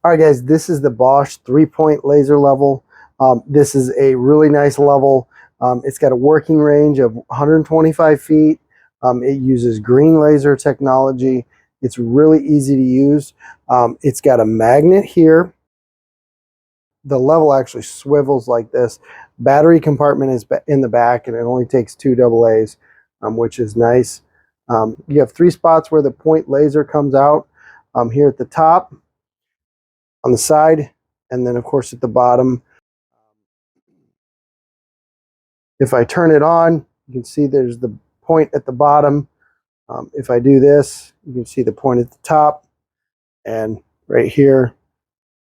All right, guys, this is the Bosch 3-point laser level. This is a really nice level. It's got a working range of 125 feet. It uses green laser technology. It's really easy to use. It's got a magnet here. The level actually swivels like this. Battery compartment is in the back, and it only takes 2 AA's, which is nice. You have 3 spots where the point laser comes out, here at the top, on the side, and then of course at the bottom. If I turn it on, you can see there's the point at the bottom. If I do this, you can see the point at the top, and right here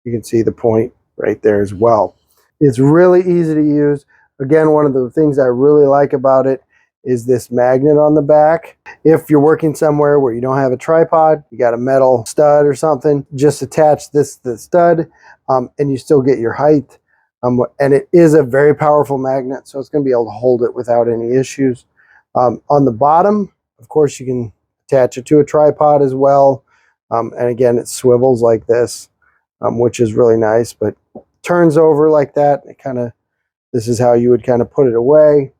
you can see the point right there as well. It's really easy to use. Again, one of the things I really like about it is this magnet on the back. If you're working somewhere where you don't have a tripod, you got a metal stud or something, just attach this to the stud, and you still get your height. And it is a very powerful magnet, so it's going to be able to hold it without any issues. On the bottom, of course, you can attach it to a tripod as well. And again, it swivels like this, which is really nice, but turns over like that. This is how you would kind of put it away.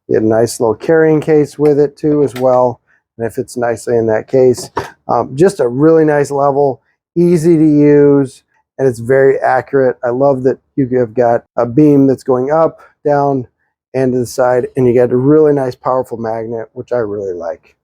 You get a nice little carrying case with it too as well, and it fits nicely in that case. Just a really nice level, easy to use, and it's very accurate. I love that you have got a beam that's going up, down, and to the side, and you get a really nice powerful magnet, which I really like.